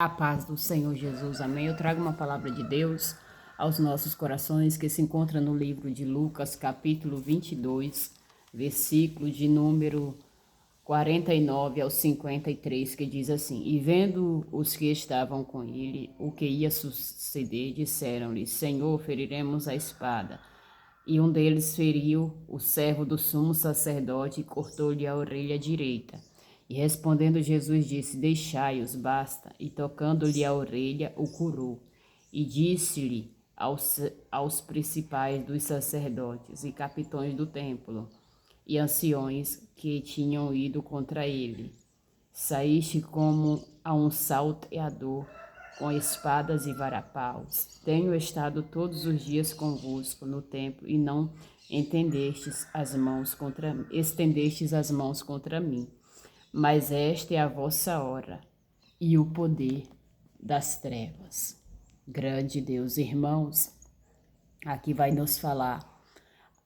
A paz do Senhor Jesus, amém. Eu trago uma palavra de Deus aos nossos corações que se encontra no livro de Lucas, capítulo 22, versículo de número 49 ao 53, que diz assim: E vendo os que estavam com ele o que ia suceder, disseram-lhe: Senhor, feriremos a espada. E um deles feriu o servo do sumo sacerdote e cortou-lhe a orelha direita. E respondendo Jesus disse: Deixai-os, basta. E tocando-lhe a orelha, o curou. E disse-lhe aos principais dos sacerdotes e capitões do templo e anciões que tinham ido contra ele: Saíste como a um salteador com espadas e varapaus. Tenho estado todos os dias convosco no templo e não estendestes as mãos contra mim. Mas esta é a vossa hora e o poder das trevas. Grande Deus, irmãos, aqui vai nos falar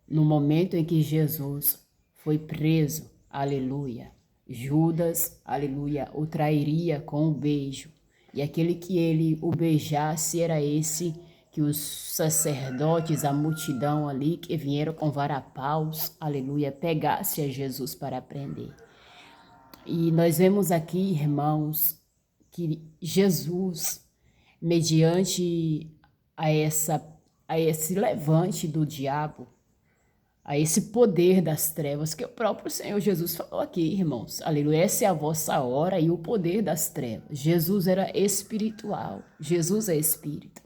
no momento em que Jesus foi preso, aleluia. Judas, aleluia, o trairia com um beijo. E aquele que ele o beijasse era esse que os sacerdotes, a multidão ali que vieram com varapaus, aleluia, pegasse a Jesus para prender. E nós vemos aqui, irmãos, que Jesus, mediante a esse levante do diabo, a esse poder das trevas, que o próprio Senhor Jesus falou aqui, irmãos. Aleluia, essa é a vossa hora e o poder das trevas. Jesus era espiritual, Jesus é espírito.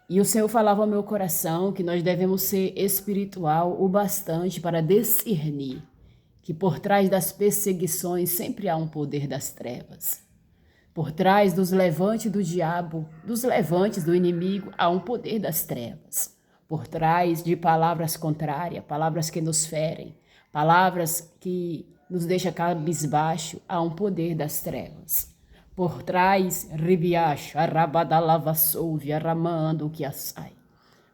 E o Senhor falava ao meu coração que nós devemos ser espiritual o bastante para discernir que por trás das perseguições sempre há um poder das trevas. Por trás dos levantes do diabo, dos levantes do inimigo, há um poder das trevas. Por trás de palavras contrárias, palavras que nos ferem, palavras que nos deixam cabisbaixo, há um poder das trevas. Por trás, ribiacho, arabadalavasouve, aramando o que assai.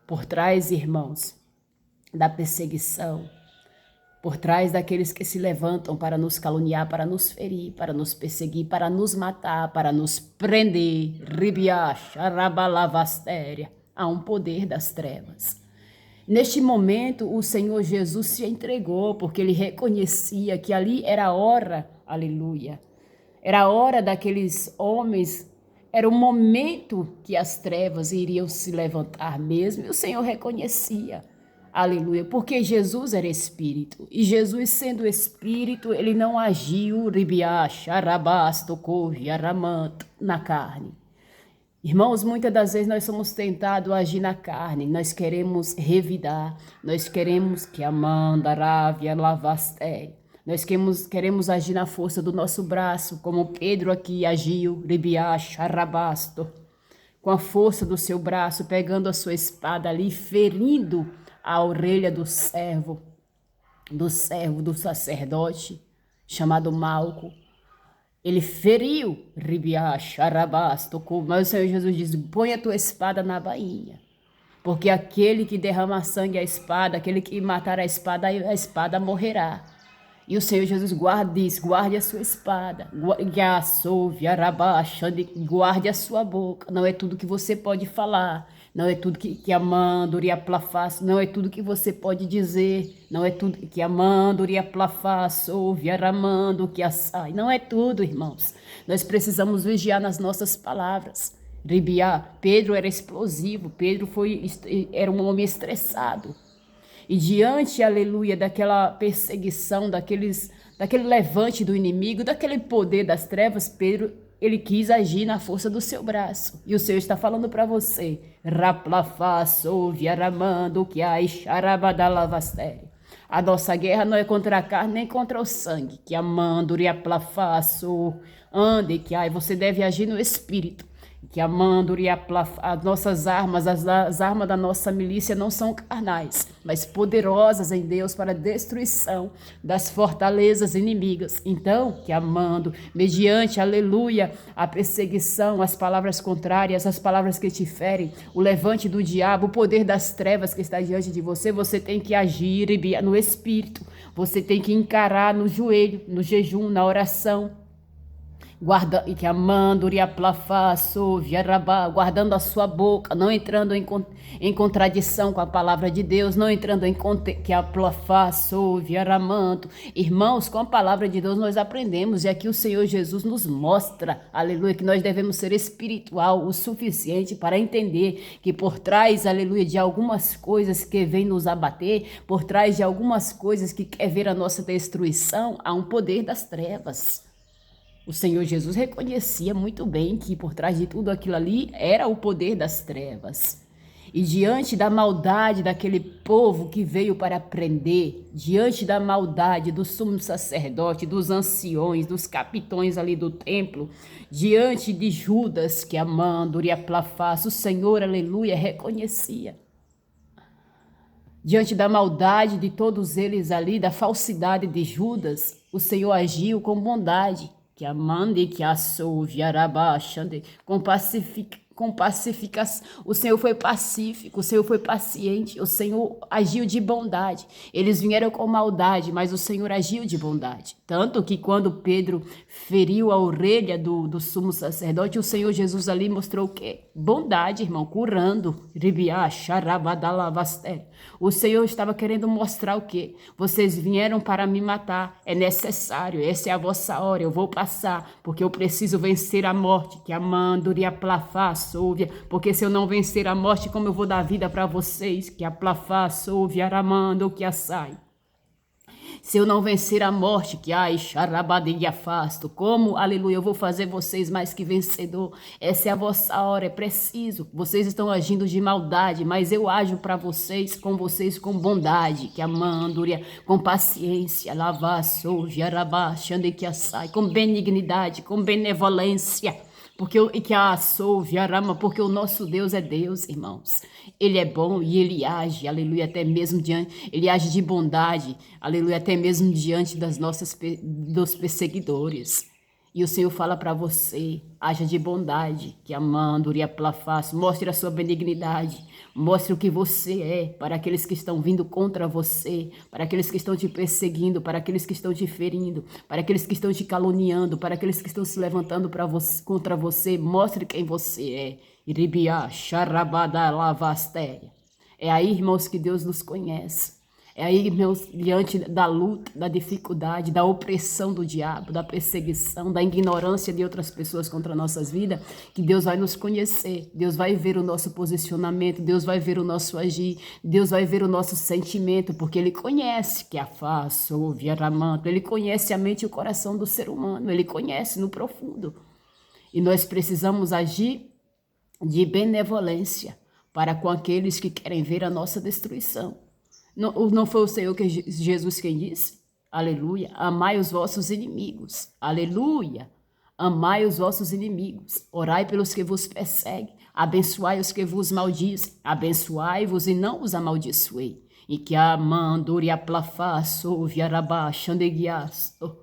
Por trás, irmãos, da perseguição, por trás daqueles que se levantam para nos caluniar, para nos ferir, para nos perseguir, para nos matar, para nos prender, ribiacho, arabalavastéria, há um poder das trevas. Neste momento, o Senhor Jesus se entregou, porque ele reconhecia que ali era a hora, aleluia, era a hora daqueles homens, era o momento que as trevas iriam se levantar mesmo, e o Senhor reconhecia, aleluia, porque Jesus era espírito, e Jesus sendo espírito, ele não agiu, ribiacha, arabasto, couve, aramanto, na carne. Irmãos, muitas das vezes nós somos tentados a agir na carne, nós queremos revidar, nós queremos que amanda, rávia, lavasté, nós queremos agir na força do nosso braço, como Pedro aqui agiu, ribiacha, arabasto, com a força do seu braço, pegando a sua espada ali, ferindo a orelha do servo do sacerdote, chamado Malco. Ele feriu, ribiacha, arabasto, mas o Senhor Jesus diz: põe a tua espada na bainha, porque aquele que derrama sangue a espada, aquele que matar a espada morrerá. E o Senhor Jesus diz: guarde a sua espada, guarde a sua boca. Não é tudo que você pode falar, não é tudo que amando, não é tudo que você pode dizer, não é tudo que amando, aramando, que assai. Não é tudo, irmãos. Nós precisamos vigiar nas nossas palavras. Pedro era explosivo, Pedro era um homem estressado. E diante, aleluia, daquela perseguição, daquele levante do inimigo, daquele poder das trevas, Pedro, ele quis agir na força do seu braço. E o Senhor está falando para você: a nossa guerra não é contra a carne nem contra o sangue. Que amando, ande, você deve agir no espírito. Que amando, as nossas armas, as armas da nossa milícia não são carnais, mas poderosas em Deus para a destruição das fortalezas inimigas. Então, que amando, mediante, aleluia, a perseguição, as palavras contrárias, as palavras que te ferem, o levante do diabo, o poder das trevas que está diante de você, você tem que agir no espírito, você tem que encarar no joelho, no jejum, na oração. e que amando guardando a sua boca, não entrando em contradição com a palavra de Deus, não entrando que a irmãos, com a palavra de Deus nós aprendemos, e aqui o Senhor Jesus nos mostra, aleluia, que nós devemos ser espiritual o suficiente para entender que por trás, aleluia, de algumas coisas que vêm nos abater, por trás de algumas coisas que quer ver a nossa destruição, há um poder das trevas. O Senhor Jesus reconhecia muito bem que por trás de tudo aquilo ali era o poder das trevas. E diante da maldade daquele povo que veio para prender, diante da maldade do sumo sacerdote, dos anciões, dos capitões ali do templo, diante de Judas, que amando o Senhor, aleluia, reconhecia. Diante da maldade de todos eles ali, da falsidade de Judas, o Senhor agiu com bondade, que amande, que assouve, arabaxande, com pacificação. O Senhor foi pacífico, o Senhor foi paciente, o Senhor agiu de bondade. Eles vieram com maldade, mas o Senhor agiu de bondade. Tanto que quando Pedro feriu a orelha do sumo sacerdote, o Senhor Jesus ali mostrou o quê? Bondade, irmão, curando. O Senhor estava querendo mostrar o quê? Vocês vieram para me matar, é necessário, essa é a vossa hora, eu vou passar, porque eu preciso vencer a morte, que a mandoria plafá, souvia, porque se eu não vencer a morte, como eu vou dar vida para vocês, que a plafá, souvia, aramando, que a sai. Se eu não vencer a morte, que ai, xarabade e afasto, como, aleluia, eu vou fazer vocês mais que vencedor. Essa é a vossa hora, é preciso. Vocês estão agindo de maldade, mas eu ajo para vocês com bondade, que a manduria, com paciência, lavar, souje, arabá, xande que assai, com benignidade, com benevolência. Porque porque o nosso Deus é Deus, irmãos. Ele é bom e ele age, aleluia, até mesmo ele age de bondade, aleluia, até mesmo diante dos perseguidores. E o Senhor fala para você, haja de bondade, que amando, mostre a sua benignidade, mostre o que você é para aqueles que estão vindo contra você, para aqueles que estão te perseguindo, para aqueles que estão te ferindo, para aqueles que estão te caluniando, para aqueles que estão se levantando contra você, mostre quem você é. Iribiá, charabada, lavastéria. É aí, irmãos, que Deus nos conhece. É aí, irmãos, diante da luta, da dificuldade, da opressão do diabo, da perseguição, da ignorância de outras pessoas contra nossas vidas, que Deus vai nos conhecer, Deus vai ver o nosso posicionamento, Deus vai ver o nosso agir, Deus vai ver o nosso sentimento, porque Ele conhece que a face, ouve, aramanto, Ele conhece a mente e o coração do ser humano, Ele conhece no profundo. E nós precisamos agir de benevolência para com aqueles que querem ver a nossa destruição. Não foi o Senhor Jesus quem disse? Aleluia. Amai os vossos inimigos. Aleluia. Amai os vossos inimigos. Orai pelos que vos perseguem. Abençoai os que vos maldizem. Abençoai-vos e não os amaldiçoei. E que a mandoria plafá, souve, arabá, xandeguiasto.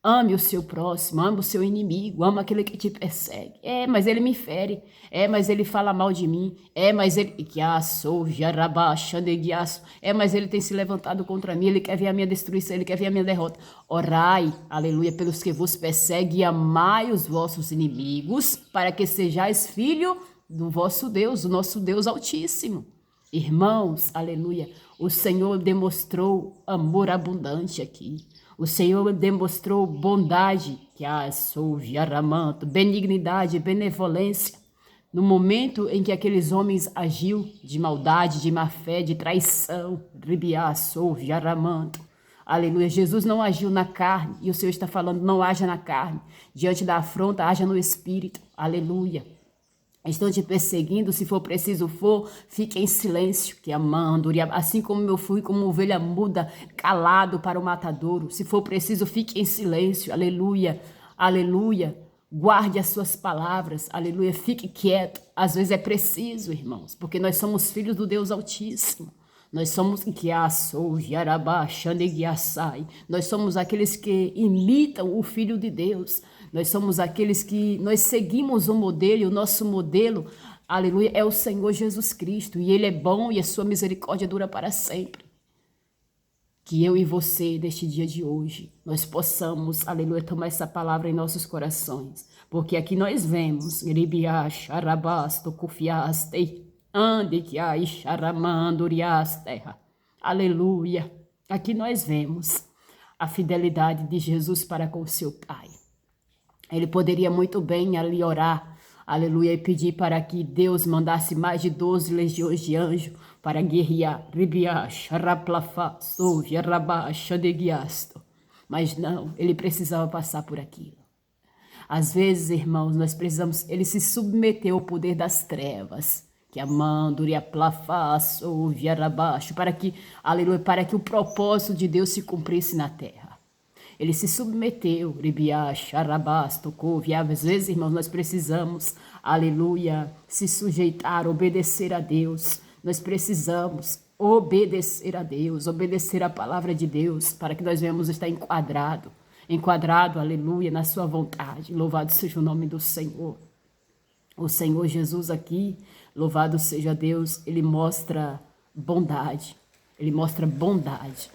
Ame o seu próximo, ame o seu inimigo, ama aquele que te persegue. Mas ele me fere. Mas ele fala mal de mim. Mas ele... mas ele tem se levantado contra mim. Ele quer ver a minha destruição, ele quer ver a minha derrota. Orai, aleluia, pelos que vos perseguem e amai os vossos inimigos, para que sejais filho do vosso Deus, do nosso Deus Altíssimo. Irmãos, aleluia, o Senhor demonstrou amor abundante aqui. O Senhor demonstrou bondade, que benignidade, benevolência. No momento em que aqueles homens agiu de maldade, de má fé, de traição, aleluia, Jesus não agiu na carne, e o Senhor está falando, não haja na carne. Diante da afronta, haja no Espírito, aleluia. Estão te perseguindo, se for preciso fique em silêncio, que amando, assim como eu fui como ovelha muda, calado para o matadouro, se for preciso, fique em silêncio, aleluia, aleluia, guarde as suas palavras, aleluia, fique quieto, às vezes é preciso, irmãos, porque nós somos filhos do Deus Altíssimo. Nós somos nós somos aqueles que imitam o Filho de Deus. Nós somos aqueles que nós seguimos o modelo, e o nosso modelo, aleluia, é o Senhor Jesus Cristo. E Ele é bom e a sua misericórdia dura para sempre. Que eu e você, neste dia de hoje, nós possamos, aleluia, tomar essa palavra em nossos corações. Porque aqui nós vemos, Gribiash, Arabasto, Kufiaste, Ande que ai, Charamandurias, terra. Aleluia. Aqui nós vemos a fidelidade de Jesus para com seu Pai. Ele poderia muito bem ali orar, aleluia, e pedir para que Deus mandasse mais de 12 legiões de anjos para guerrear. Mas não, ele precisava passar por aquilo. Às vezes, irmãos, nós precisamos, ele se submeteu ao poder das trevas, que amandoria plafaço, viarabaixo, para que, aleluia, para que o propósito de Deus se cumprisse na terra. Ele se submeteu, ribiash, arabás, tocou, às vezes, irmãos, nós precisamos, aleluia, se sujeitar, obedecer a Deus. Nós precisamos obedecer a Deus, obedecer a palavra de Deus, para que nós venhamos estar enquadrado, aleluia, na sua vontade. Louvado seja o nome do Senhor. O Senhor Jesus aqui, louvado seja Deus, ele mostra bondade. Ele mostra bondade.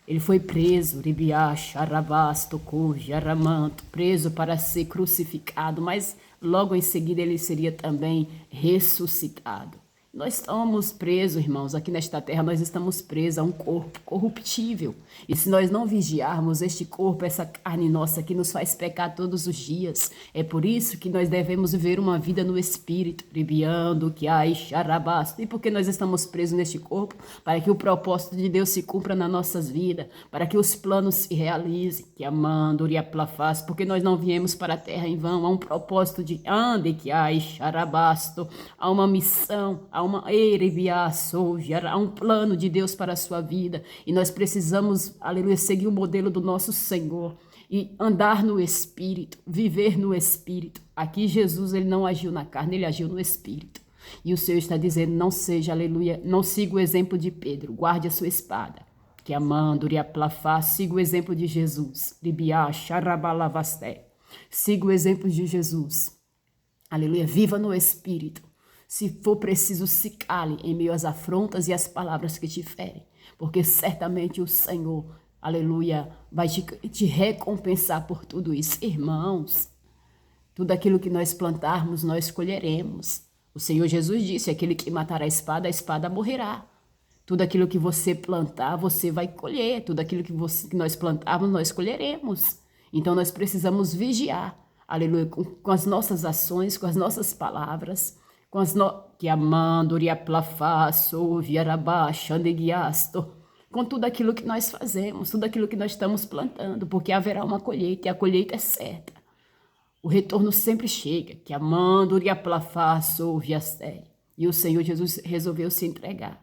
Ele foi preso, Ribiash, Arabás, Tocuj, Aramanto, preso para ser crucificado, mas logo em seguida ele seria também ressuscitado. Nós estamos presos, irmãos, aqui nesta terra nós estamos presos a um corpo corruptível. E se nós não vigiarmos este corpo, essa carne nossa que nos faz pecar todos os dias, é por isso que nós devemos viver uma vida no Espírito, ribiando, que ai, xarabasto. E porque nós estamos presos neste corpo? Para que o propósito de Deus se cumpra nas nossas vidas, para que os planos se realizem, que amando, riaplafaz, porque nós não viemos para a terra em vão, há um propósito de ande, que ai, xarabasto, há uma missão, há um plano de Deus para a sua vida e nós precisamos, aleluia, seguir o modelo do nosso Senhor e andar no Espírito, viver no Espírito. Aqui Jesus, ele não agiu na carne, ele agiu no Espírito. E o Senhor está dizendo, não seja, aleluia, não siga o exemplo de Pedro, guarde a sua espada. Que amando, riaplafá, siga o exemplo de Jesus. Libiá, xarabalavasté. Siga o exemplo de Jesus. Aleluia, viva no Espírito. Se for preciso, se cale em meio às afrontas e às palavras que te ferem, porque certamente o Senhor, aleluia, vai te recompensar por tudo isso. Irmãos, tudo aquilo que nós plantarmos, nós colheremos. O Senhor Jesus disse, aquele que matar a espada morrerá. Tudo aquilo que você plantar, você vai colher. Tudo aquilo que nós plantarmos, nós colheremos. Então nós precisamos vigiar, aleluia, com as nossas ações, com as nossas palavras, com as que amando, riaplafaço, viarabaixo, andeguiasto, com tudo aquilo que nós fazemos, tudo aquilo que nós estamos plantando, porque haverá uma colheita e a colheita é certa. O retorno sempre chega, que amando, riaplafaço, viasté. E o Senhor Jesus resolveu se entregar,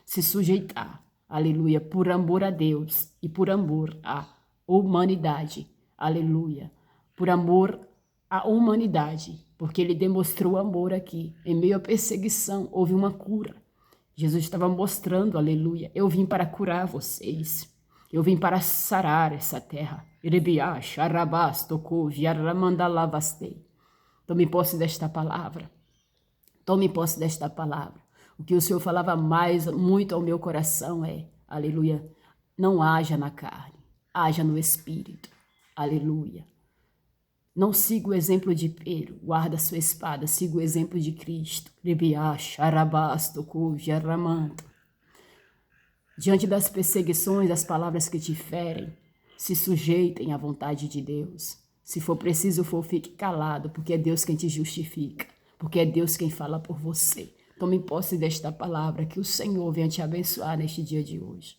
se sujeitar, aleluia, por amor a Deus e por amor à humanidade, aleluia, por amor à humanidade, porque ele demonstrou amor aqui. Em meio à perseguição, houve uma cura. Jesus estava mostrando, aleluia, eu vim para curar vocês. Eu vim para sarar essa terra. Tome posse desta palavra. Tome posse desta palavra. O que o Senhor falava muito ao meu coração é, aleluia, não haja na carne, haja no Espírito. Aleluia. Não siga o exemplo de Pedro, guarda sua espada, siga o exemplo de Cristo. Diante das perseguições, das palavras que te ferem, se sujeitem à vontade de Deus. Se for preciso, fique calado, porque é Deus quem te justifica, porque é Deus quem fala por você. Tome posse desta palavra, que o Senhor venha te abençoar neste dia de hoje.